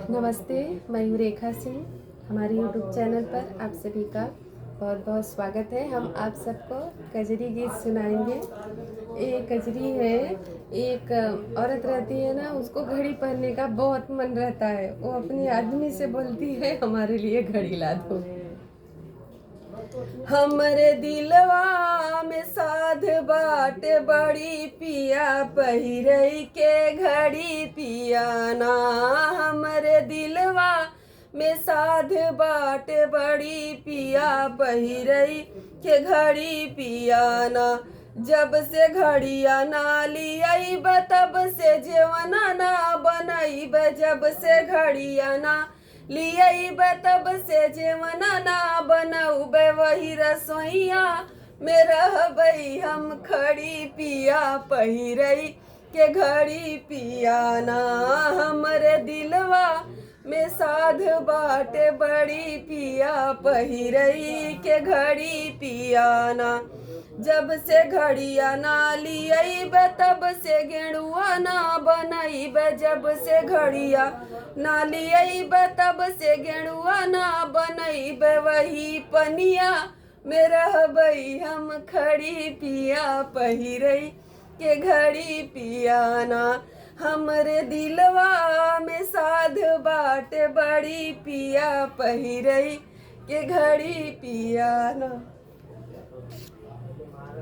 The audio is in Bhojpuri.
नमस्ते, मैं हूँ रेखा सिंह। हमारे यूट्यूब चैनल पर आप सभी का बहुत बहुत स्वागत है। हम आप सबको कजरी गीत सुनाएंगे। ये कजरी है, एक औरत रहती है ना, उसको घड़ी पहनने का बहुत मन रहता है। वो अपने आदमी से बोलती है हमारे लिए घड़ी ला दो। हमरे दिलवा में साध बाट बड़ी पिया पहिरई के घड़ी पियाना। हमरे दिलवा में साध बाट बड़ी पिया पहिरई के घड़ी पियाना। जब से घड़िया ना लियाईब तब से जेवना ना बनाईब। जब से घड़िया ना लियाईब तब से जेवना ना बनऊब। वही रसोईया में रहबई हम खड़ी पिया पहिरई के घड़ी पियाना। हमरे दिलवा में साध बाटे बड़ी पिया पहिरई के घड़ी पियाना। जब से घड़िया ना लियाईब तब से गेड़ुआ ना बनाईब। जब से घड़िया ना लियाईब तब से गेड़ुआ ना बनाईब। वही पनिया में रहबई हम खड़ी पिया पहिरई के घड़ी पियाना। हमरे दिलवा में साध बाट बड़ी पिया पहिरई के घड़ी पियाना।